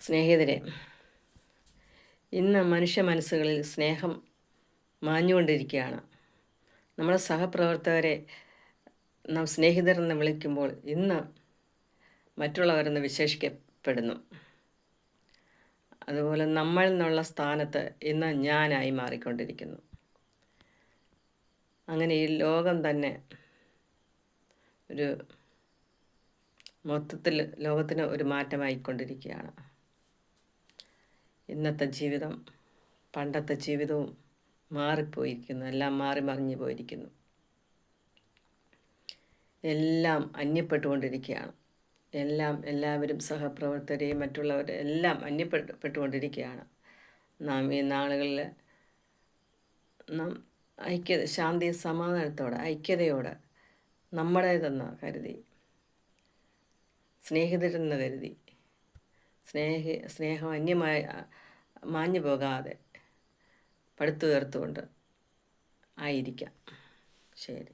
സ്നേഹിതരെ, ഇന്ന് മനുഷ്യ മനസ്സുകളിൽ സ്നേഹം മാഞ്ഞുകൊണ്ടിരിക്കുകയാണ്. നമ്മുടെ സഹപ്രവർത്തകരെ നാം സ്നേഹിതരെന്ന് വിളിക്കുമ്പോൾ ഇന്ന് മറ്റുള്ളവരെന്ന് വിശേഷിക്കപ്പെടുന്നു. അതുപോലെ നമ്മൾ എന്നുള്ള സ്ഥാനത്ത് ഇന്ന് ഞാനായി മാറിക്കൊണ്ടിരിക്കുന്നു. അങ്ങനെ ഈ ലോകം തന്നെ ഒരു മൊത്തത്തിൽ ലോകത്തിന് ഒരു മാറ്റമായിക്കൊണ്ടിരിക്കുകയാണ്. ഇന്നത്തെ ജീവിതം പണ്ടത്തെ ജീവിതവും മാറിപ്പോയിരിക്കുന്നു. എല്ലാം മാറി മറിഞ്ഞു പോയിരിക്കുന്നു. എല്ലാം അന്യപ്പെട്ടുകൊണ്ടിരിക്കുകയാണ്. എല്ലാവരും സഹപ്രവർത്തകരെയും മറ്റുള്ളവരെ എല്ലാം അന്യപ്പെട്ടുകൊണ്ടിരിക്കുകയാണ്. നാം ഈ നാളുകളിൽ നാം ശാന്തി സമാധാനത്തോടെ ഐക്യതയോടെ നമ്മുടേതെന്ന് കരുതി, സ്നേഹിതരെന്ന് കരുതി, സ്നേഹം അന്യമായി മാഞ്ഞു പോകാതെ പടുത്തുയർത്തുകൊണ്ട് ആയിരിക്കാം. ശരി.